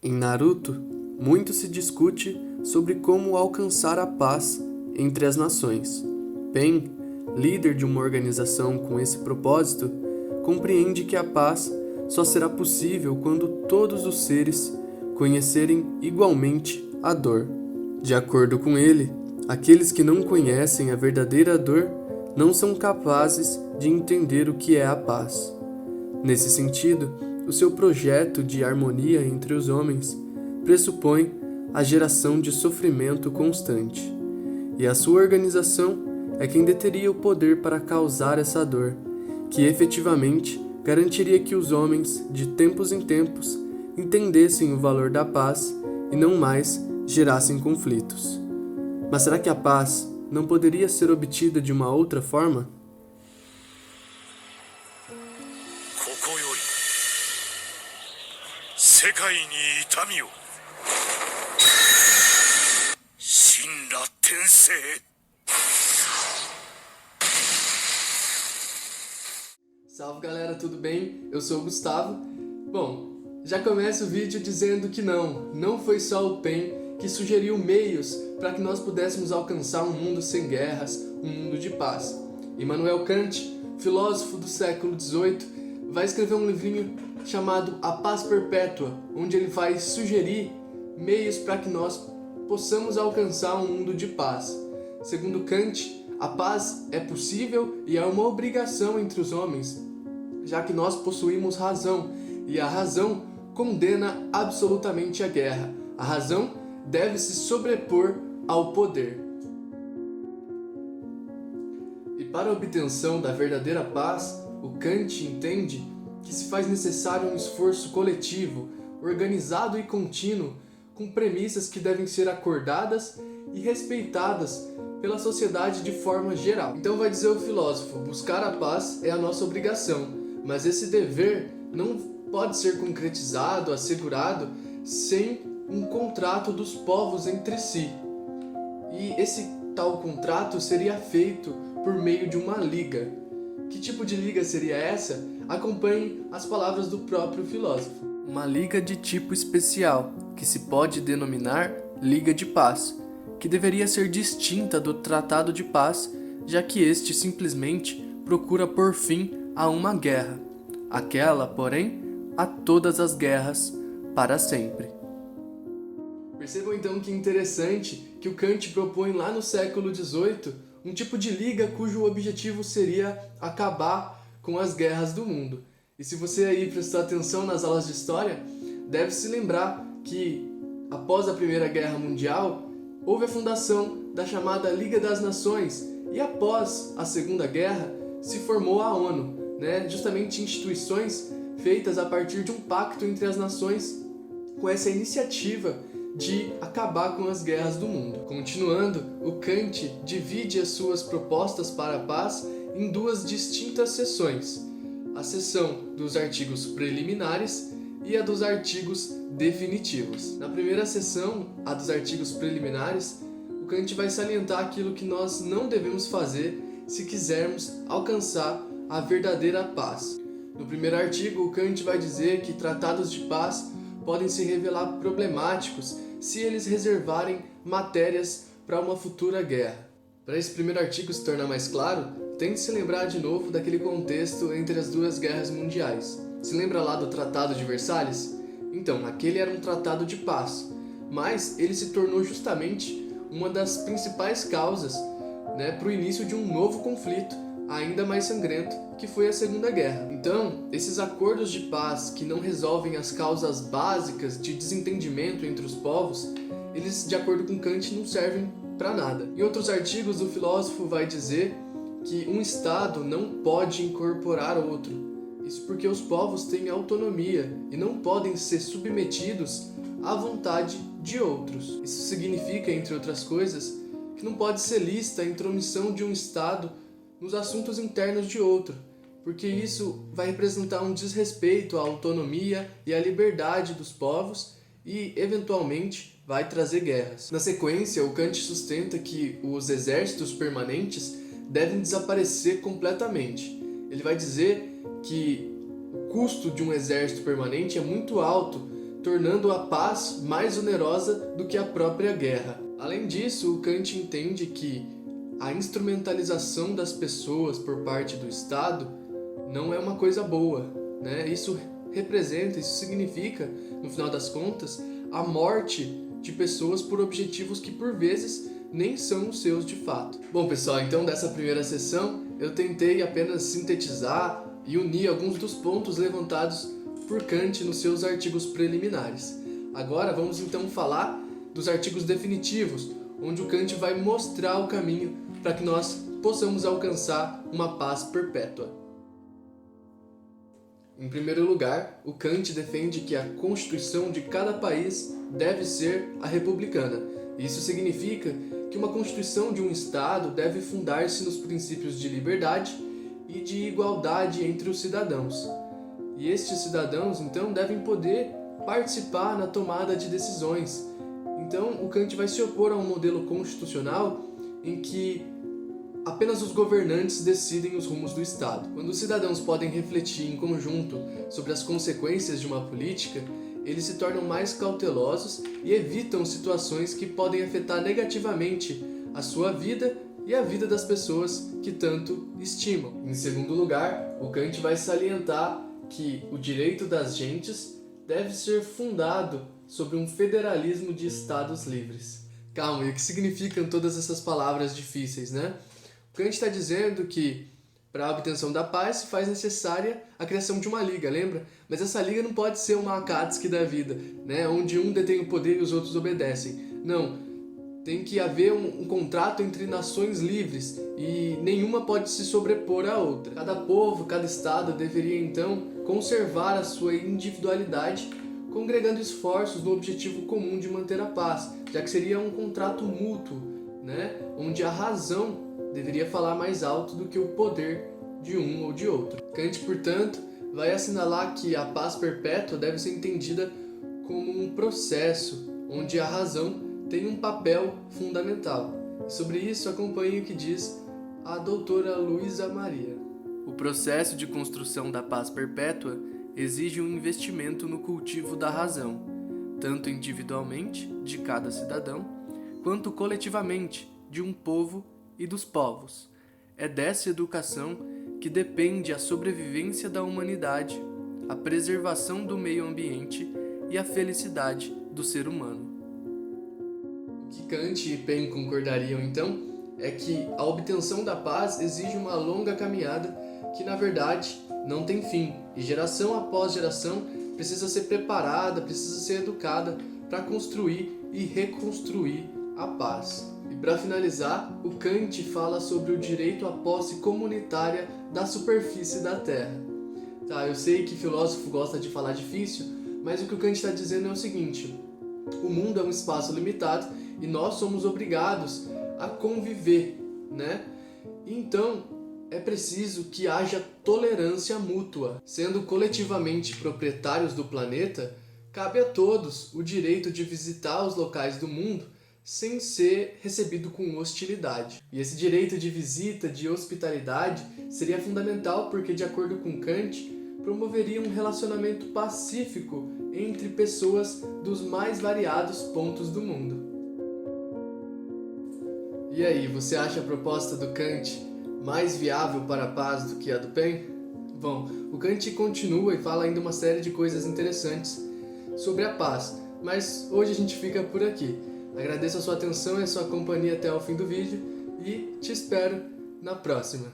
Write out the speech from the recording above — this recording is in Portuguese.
Em Naruto, muito se discute sobre como alcançar a paz entre as nações. Pain, líder de uma organização com esse propósito, compreende que a paz só será possível quando todos os seres conhecerem igualmente a dor. De acordo com ele, aqueles que não conhecem a verdadeira dor não são capazes de entender o que é a paz. Nesse sentido, o seu projeto de harmonia entre os homens pressupõe a geração de sofrimento constante, e a sua organização é quem deteria o poder para causar essa dor, que efetivamente garantiria que os homens, de tempos em tempos, entendessem o valor da paz e não mais gerassem conflitos. Mas será que a paz não poderia ser obtida de uma outra forma? ここより世界に痛みを神羅転生 Salve galera, tudo bem? Eu sou o Gustavo. Bom, já começo o vídeo dizendo que não foi só o Pain que sugeriu meios para que nós pudéssemos alcançar um mundo sem guerras, um mundo de paz. Immanuel Kant, filósofo do século XVIII, vai escrever um livrinho chamado A Paz Perpétua, onde ele vai sugerir meios para que nós possamos alcançar um mundo de paz. Segundo Kant, a paz é possível e é uma obrigação entre os homens, já que nós possuímos razão, e a razão condena absolutamente a guerra. A razão deve se sobrepor ao poder. E para a obtenção da verdadeira paz, o Kant entende que se faz necessário um esforço coletivo, organizado e contínuo, com premissas que devem ser acordadas e respeitadas pela sociedade de forma geral. Então vai dizer o filósofo, buscar a paz é a nossa obrigação, mas esse dever não pode ser concretizado, assegurado, sem um contrato dos povos entre si. E esse tal contrato seria feito por meio de uma liga. Que tipo de liga seria essa? Acompanhe as palavras do próprio filósofo. Uma liga de tipo especial, que se pode denominar Liga de Paz, que deveria ser distinta do Tratado de Paz, já que este simplesmente procura pôr fim a uma guerra, aquela, porém, a todas as guerras para sempre. Percebam então que interessante que o Kant propõe lá no século XVIII um tipo de liga cujo objetivo seria acabar com as guerras do mundo. E se você aí prestar atenção nas aulas de história, deve se lembrar que após a Primeira Guerra Mundial houve a fundação da chamada Liga das Nações, e após a Segunda Guerra se formou a ONU, justamente instituições feitas a partir de um pacto entre as nações com essa iniciativa de acabar com as guerras do mundo. Continuando, o Kant divide as suas propostas para a paz em duas distintas seções: a seção dos artigos preliminares e a dos artigos definitivos. Na primeira seção, a dos artigos preliminares, o Kant vai salientar aquilo que nós não devemos fazer se quisermos alcançar a verdadeira paz. No primeiro artigo, o Kant vai dizer que tratados de paz podem se revelar problemáticos se eles reservarem matérias para uma futura guerra. Para esse primeiro artigo se tornar mais claro, tem que se lembrar de novo daquele contexto entre as duas guerras mundiais. Se lembra lá do Tratado de Versalhes? Então, aquele era um tratado de paz, mas ele se tornou justamente uma das principais causas para o início de um novo conflito, ainda mais sangrento, que foi a Segunda Guerra. Então, esses acordos de paz que não resolvem as causas básicas de desentendimento entre os povos, eles, de acordo com Kant, não servem para nada. Em outros artigos, o filósofo vai dizer que um Estado não pode incorporar outro. Isso porque os povos têm autonomia e não podem ser submetidos à vontade de outros. Isso significa, entre outras coisas, que não pode ser lícita a intromissão de um Estado nos assuntos internos de outro, porque isso vai representar um desrespeito à autonomia e à liberdade dos povos e, eventualmente, vai trazer guerras. Na sequência, o Kant sustenta que os exércitos permanentes devem desaparecer completamente. Ele vai dizer que o custo de um exército permanente é muito alto tornando a paz mais onerosa do que a própria guerra. Além disso, o Kant entende que a instrumentalização das pessoas por parte do Estado não é uma coisa boa, né? Isso significa, no final das contas, a morte de pessoas por objetivos que, por vezes, nem são os seus de fato. Bom, pessoal, então dessa primeira sessão eu tentei apenas sintetizar e unir alguns dos pontos levantados por Kant nos seus artigos preliminares. Agora vamos então falar dos artigos definitivos, onde o Kant vai mostrar o caminho para que nós possamos alcançar uma paz perpétua. Em primeiro lugar, o Kant defende que a constituição de cada país deve ser a republicana. Isso significa que uma constituição de um Estado deve fundar-se nos princípios de liberdade e de igualdade entre os cidadãos. E estes cidadãos, então, devem poder participar na tomada de decisões. Então, o Kant vai se opor a um modelo constitucional em que apenas os governantes decidem os rumos do Estado. Quando os cidadãos podem refletir em conjunto sobre as consequências de uma política, eles se tornam mais cautelosos e evitam situações que podem afetar negativamente a sua vida e a vida das pessoas que tanto estimam. Em segundo lugar, o Kant vai salientar que o direito das gentes deve ser fundado sobre um federalismo de estados livres. Calma, e o que significam todas essas palavras difíceis, né? O Kant está dizendo que para a obtenção da paz se faz necessária a criação de uma liga, lembra? Mas essa liga não pode ser uma Akatsuki da vida, né? Onde um detém o poder e os outros obedecem. Não, tem que haver um contrato entre nações livres e nenhuma pode se sobrepor à outra. Cada povo, cada estado deveria então conservar a sua individualidade, congregando esforços no objetivo comum de manter a paz, já que seria um contrato mútuo, né? Onde a razão deveria falar mais alto do que o poder de um ou de outro. Kant, portanto, vai assinalar que a paz perpétua deve ser entendida como um processo onde a razão tem um papel fundamental. Sobre isso, acompanhe o que diz a doutora Luísa Maria. O processo de construção da paz perpétua exige um investimento no cultivo da razão, tanto individualmente, de cada cidadão, quanto coletivamente, de um povo e dos povos. É dessa educação que depende a sobrevivência da humanidade, a preservação do meio ambiente e a felicidade do ser humano. O que Kant e Paine concordariam então é que a obtenção da paz exige uma longa caminhada que na verdade não tem fim, e geração após geração precisa ser preparada, precisa ser educada para construir e reconstruir a paz. E para finalizar, o Kant fala sobre o direito à posse comunitária da superfície da Terra. Tá, eu sei que filósofo gosta de falar difícil, mas o que o Kant está dizendo é o seguinte: o mundo é um espaço limitado e nós somos obrigados a conviver, né? Então, é preciso que haja tolerância mútua. Sendo coletivamente proprietários do planeta, cabe a todos o direito de visitar os locais do mundo sem ser recebido com hostilidade. E esse direito de visita, de hospitalidade, seria fundamental porque, de acordo com Kant, promoveria um relacionamento pacífico entre pessoas dos mais variados pontos do mundo. E aí, você acha a proposta do Kant mais viável para a paz do que a do Paine? Bom, o Kant continua e fala ainda uma série de coisas interessantes sobre a paz, mas hoje a gente fica por aqui. Agradeço a sua atenção e a sua companhia até o fim do vídeo e te espero na próxima.